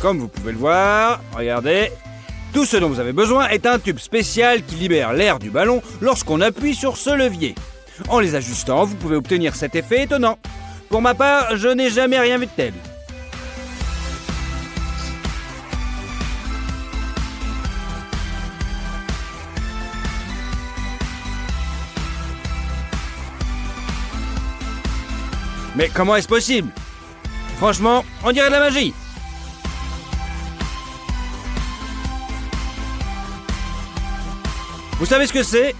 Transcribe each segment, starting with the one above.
Comme vous pouvez le voir, regardez, tout ce dont vous avez besoin est un tube spécial qui libère l'air du ballon lorsqu'on appuie sur ce levier. En les ajustant, vous pouvez obtenir cet effet étonnant. Pour ma part, je n'ai jamais rien vu de tel. Mais comment est-ce possible? Franchement, on dirait de la magie. Vous savez ce que c'est?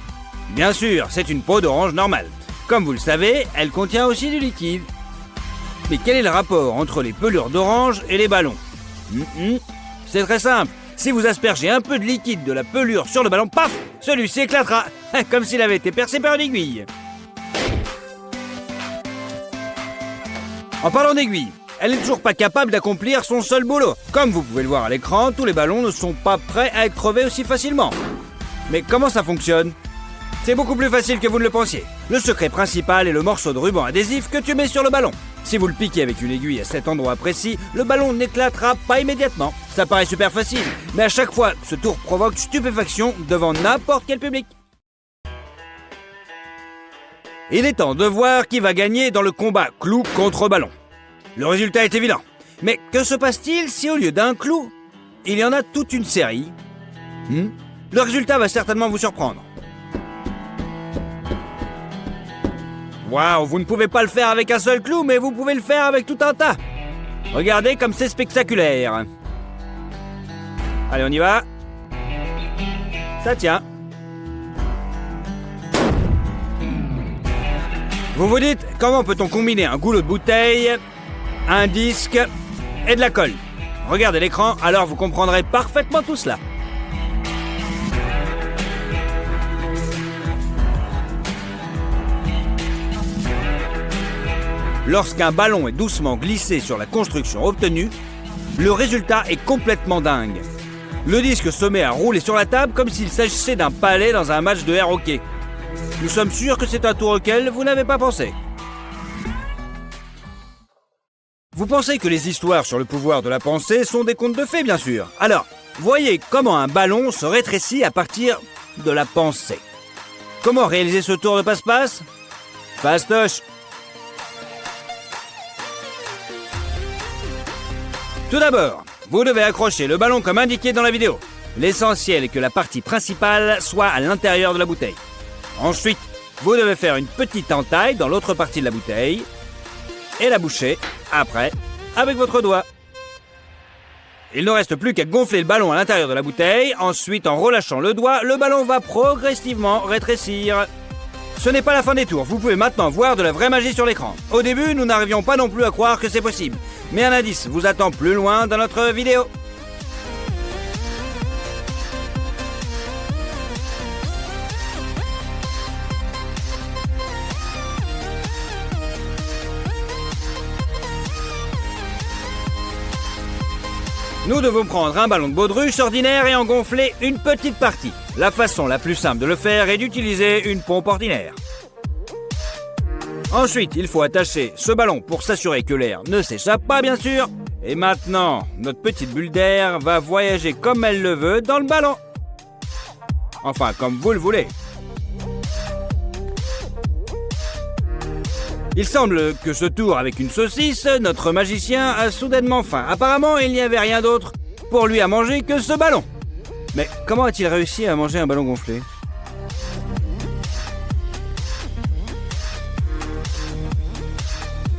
Bien sûr, c'est une peau d'orange normale. Comme vous le savez, elle contient aussi du liquide. Mais quel est le rapport entre les pelures d'orange et les ballons? C'est très simple. Si vous aspergez un peu de liquide de la pelure sur le ballon, paf, celui-ci éclatera, comme s'il avait été percé par une aiguille. En parlant d'aiguille, elle n'est toujours pas capable d'accomplir son seul boulot. Comme vous pouvez le voir à l'écran, tous les ballons ne sont pas prêts à être crevés aussi facilement. Mais comment ça fonctionne? C'est beaucoup plus facile que vous ne le pensiez. Le secret principal est le morceau de ruban adhésif que tu mets sur le ballon. Si vous le piquez avec une aiguille à cet endroit précis, le ballon n'éclatera pas immédiatement. Ça paraît super facile, mais à chaque fois, ce tour provoque stupéfaction devant n'importe quel public. Il est temps de voir qui va gagner dans le combat clou contre ballon. Le résultat est évident. Mais que se passe-t-il si au lieu d'un clou, il y en a toute une série? Le résultat va certainement vous surprendre. Waouh, vous ne pouvez pas le faire avec un seul clou, mais vous pouvez le faire avec tout un tas. Regardez comme c'est spectaculaire. Allez, on y va. Ça tient. Vous vous dites, comment peut-on combiner un goulot de bouteille, un disque et de la colle? Regardez l'écran, alors vous comprendrez parfaitement tout cela. Lorsqu'un ballon est doucement glissé sur la construction obtenue, le résultat est complètement dingue. Le disque se met à rouler sur la table comme s'il s'agissait d'un palais dans un match de air hockey. Nous sommes sûrs que c'est un tour auquel vous n'avez pas pensé. Vous pensez que les histoires sur le pouvoir de la pensée sont des contes de fées, bien sûr. Alors, voyez comment un ballon se rétrécit à partir de la pensée. Comment réaliser ce tour de passe-passe? Fastoche. Tout d'abord, vous devez accrocher le ballon comme indiqué dans la vidéo. L'essentiel est que la partie principale soit à l'intérieur de la bouteille. Ensuite, vous devez faire une petite entaille dans l'autre partie de la bouteille et la boucher, après, avec votre doigt. Il ne reste plus qu'à gonfler le ballon à l'intérieur de la bouteille. Ensuite, en relâchant le doigt, le ballon va progressivement rétrécir. Ce n'est pas la fin des tours, vous pouvez maintenant voir de la vraie magie sur l'écran. Au début, nous n'arrivions pas non plus à croire que c'est possible. Mais un indice vous attend plus loin dans notre vidéo. Nous devons prendre un ballon de baudruche ordinaire et en gonfler une petite partie. La façon la plus simple de le faire est d'utiliser une pompe ordinaire. Ensuite, il faut attacher ce ballon pour s'assurer que l'air ne s'échappe pas, bien sûr. Et maintenant, notre petite bulle d'air va voyager comme elle le veut dans le ballon. Enfin, comme vous le voulez. Il semble que ce tour avec une saucisse, notre magicien a soudainement faim. Apparemment, il n'y avait rien d'autre pour lui à manger que ce ballon. Mais comment a-t-il réussi à manger un ballon gonflé?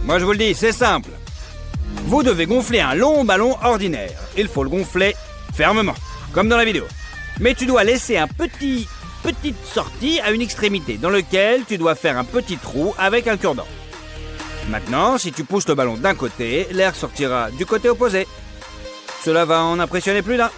Moi je vous le dis, c'est simple. Vous devez gonfler un long ballon ordinaire. Il faut le gonfler fermement, comme dans la vidéo. Mais tu dois laisser un petite sortie à une extrémité dans lequel tu dois faire un petit trou avec un cure-dent. Maintenant, si tu pousses le ballon d'un côté, l'air sortira du côté opposé. Cela va en impressionner plus d'un.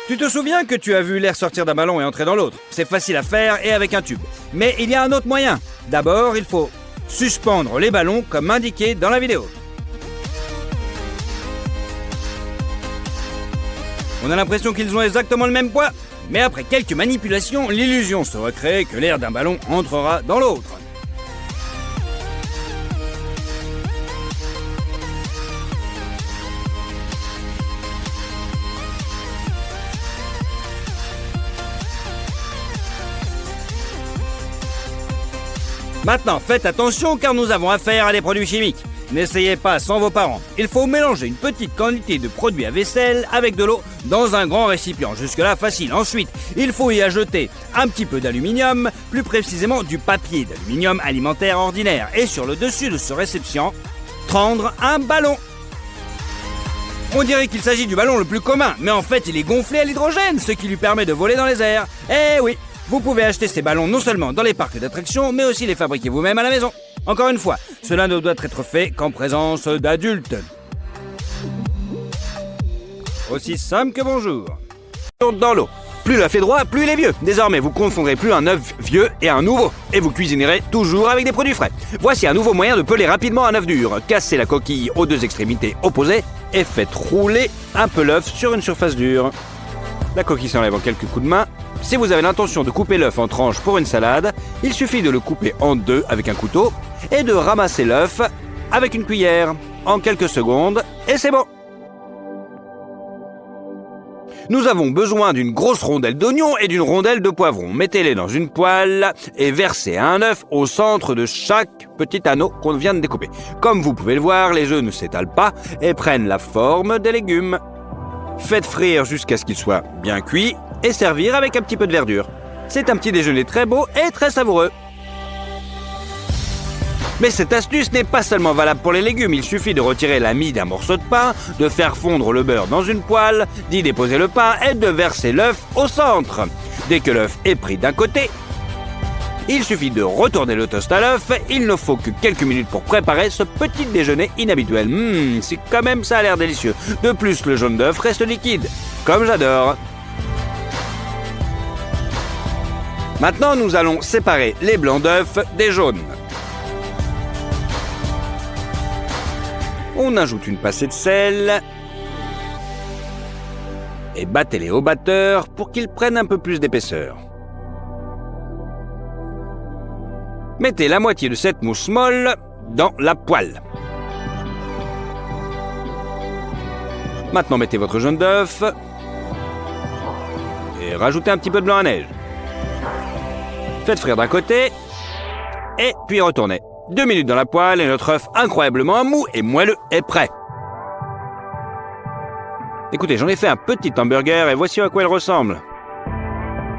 Tu te souviens que tu as vu l'air sortir d'un ballon et entrer dans l'autre? C'est facile à faire et avec un tube. Mais il y a un autre moyen. D'abord, il faut suspendre les ballons comme indiqué dans la vidéo. On a l'impression qu'ils ont exactement le même poids. Mais après quelques manipulations, l'illusion se recrée que l'air d'un ballon entrera dans l'autre. Maintenant, faites attention car nous avons affaire à des produits chimiques. N'essayez pas sans vos parents. Il faut mélanger une petite quantité de produits à vaisselle avec de l'eau dans un grand récipient. Jusque-là, facile. Ensuite, il faut y ajouter un petit peu d'aluminium, plus précisément du papier d'aluminium alimentaire ordinaire. Et sur le dessus de ce récipient, prendre un ballon. On dirait qu'il s'agit du ballon le plus commun, mais en fait, il est gonflé à l'hydrogène, ce qui lui permet de voler dans les airs. Eh oui, vous pouvez acheter ces ballons non seulement dans les parcs d'attractions, mais aussi les fabriquer vous-même à la maison. Encore une fois, cela ne doit être fait qu'en présence d'adultes. Aussi simple que bonjour. Dans l'eau. Plus l'œuf est droit, plus il est vieux. Désormais, vous confondrez plus un œuf vieux et un nouveau. Et vous cuisinerez toujours avec des produits frais. Voici un nouveau moyen de peler rapidement un œuf dur. Cassez la coquille aux deux extrémités opposées et faites rouler un peu l'œuf sur une surface dure. La coquille s'enlève en quelques coups de main. Si vous avez l'intention de couper l'œuf en tranches pour une salade, il suffit de le couper en deux avec un couteau et de ramasser l'œuf avec une cuillère en quelques secondes et c'est bon. Nous avons besoin d'une grosse rondelle d'oignon et d'une rondelle de poivron. Mettez-les dans une poêle et versez un œuf au centre de chaque petit anneau qu'on vient de découper. Comme vous pouvez le voir, les œufs ne s'étalent pas et prennent la forme des légumes. Faites frire jusqu'à ce qu'ils soient bien cuits et servir avec un petit peu de verdure. C'est un petit déjeuner très beau et très savoureux. Mais cette astuce n'est pas seulement valable pour les légumes. Il suffit de retirer la mie d'un morceau de pain, de faire fondre le beurre dans une poêle, d'y déposer le pain et de verser l'œuf au centre. Dès que l'œuf est pris d'un côté, il suffit de retourner le toast à l'œuf. Il ne faut que quelques minutes pour préparer ce petit déjeuner inhabituel. C'est quand même ça a l'air délicieux. De plus, le jaune d'œuf reste liquide, comme j'adore. Maintenant, nous allons séparer les blancs d'œufs des jaunes. On ajoute une pincée de sel et battez-les au batteur pour qu'ils prennent un peu plus d'épaisseur. Mettez la moitié de cette mousse molle dans la poêle. Maintenant, mettez votre jaune d'œuf et rajoutez un petit peu de blanc à neige. Faites frire d'un côté et puis retournez. 2 minutes dans la poêle et notre œuf incroyablement mou et moelleux est prêt. Écoutez, j'en ai fait un petit hamburger et voici à quoi il ressemble.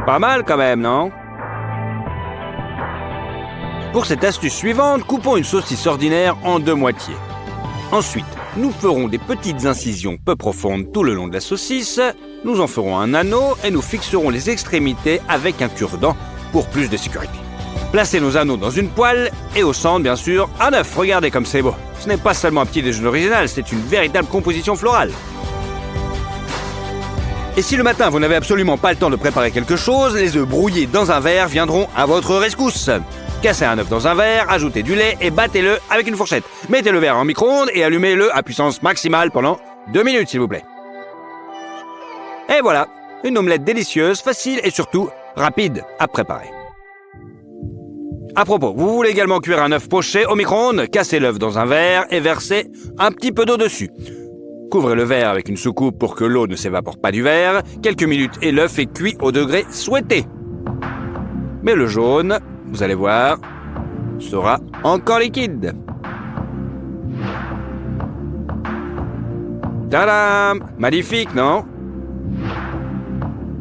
Pas mal quand même, non ? Pour cette astuce suivante, coupons une saucisse ordinaire en 2 moitiés. Ensuite, nous ferons des petites incisions peu profondes tout le long de la saucisse. Nous en ferons un anneau et nous fixerons les extrémités avec un cure-dent pour plus de sécurité. Placez nos anneaux dans une poêle et au centre, bien sûr, un œuf. Regardez comme c'est beau. Ce n'est pas seulement un petit déjeuner original, c'est une véritable composition florale. Et si le matin, vous n'avez absolument pas le temps de préparer quelque chose, les œufs brouillés dans un verre viendront à votre rescousse. Cassez un œuf dans un verre, ajoutez du lait et battez-le avec une fourchette. Mettez le verre en micro-ondes et allumez-le à puissance maximale pendant 2 minutes, s'il vous plaît. Et voilà, une omelette délicieuse, facile et surtout rapide à préparer. À propos, vous voulez également cuire un œuf poché au micro-ondes, cassez l'œuf dans un verre et versez un petit peu d'eau dessus. Couvrez le verre avec une soucoupe pour que l'eau ne s'évapore pas du verre. Quelques minutes et l'œuf est cuit au degré souhaité. Mais le jaune, vous allez voir, sera encore liquide. Tadam! Magnifique, non?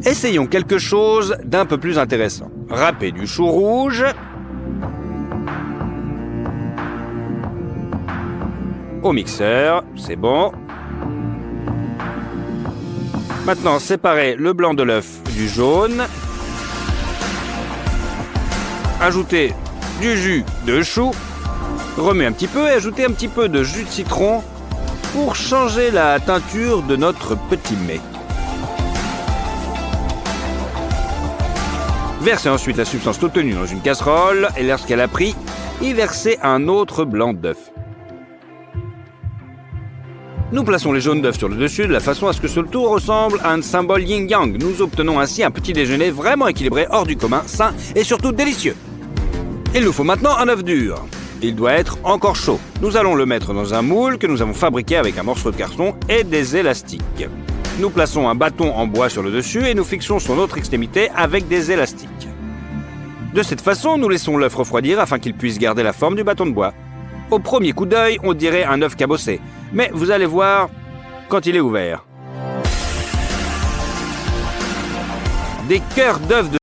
Essayons quelque chose d'un peu plus intéressant. Râpez du chou rouge au mixeur, c'est bon. Maintenant, séparez le blanc de l'œuf du jaune. Ajoutez du jus de chou. Remuez un petit peu et ajoutez un petit peu de jus de citron pour changer la teinture de notre petit mets. Versez ensuite la substance toute tenue dans une casserole et lorsqu'elle a pris, y versez un autre blanc d'œuf. Nous plaçons les jaunes d'œufs sur le dessus de la façon à ce que ce tout ressemble à un symbole yin-yang. Nous obtenons ainsi un petit déjeuner vraiment équilibré, hors du commun, sain et surtout délicieux. Il nous faut maintenant un œuf dur. Il doit être encore chaud. Nous allons le mettre dans un moule que nous avons fabriqué avec un morceau de carton et des élastiques. Nous plaçons un bâton en bois sur le dessus et nous fixons son autre extrémité avec des élastiques. De cette façon, nous laissons l'œuf refroidir afin qu'il puisse garder la forme du bâton de bois. Au premier coup d'œil, on dirait un œuf cabossé, mais vous allez voir quand il est ouvert. Des cœurs d'œufs de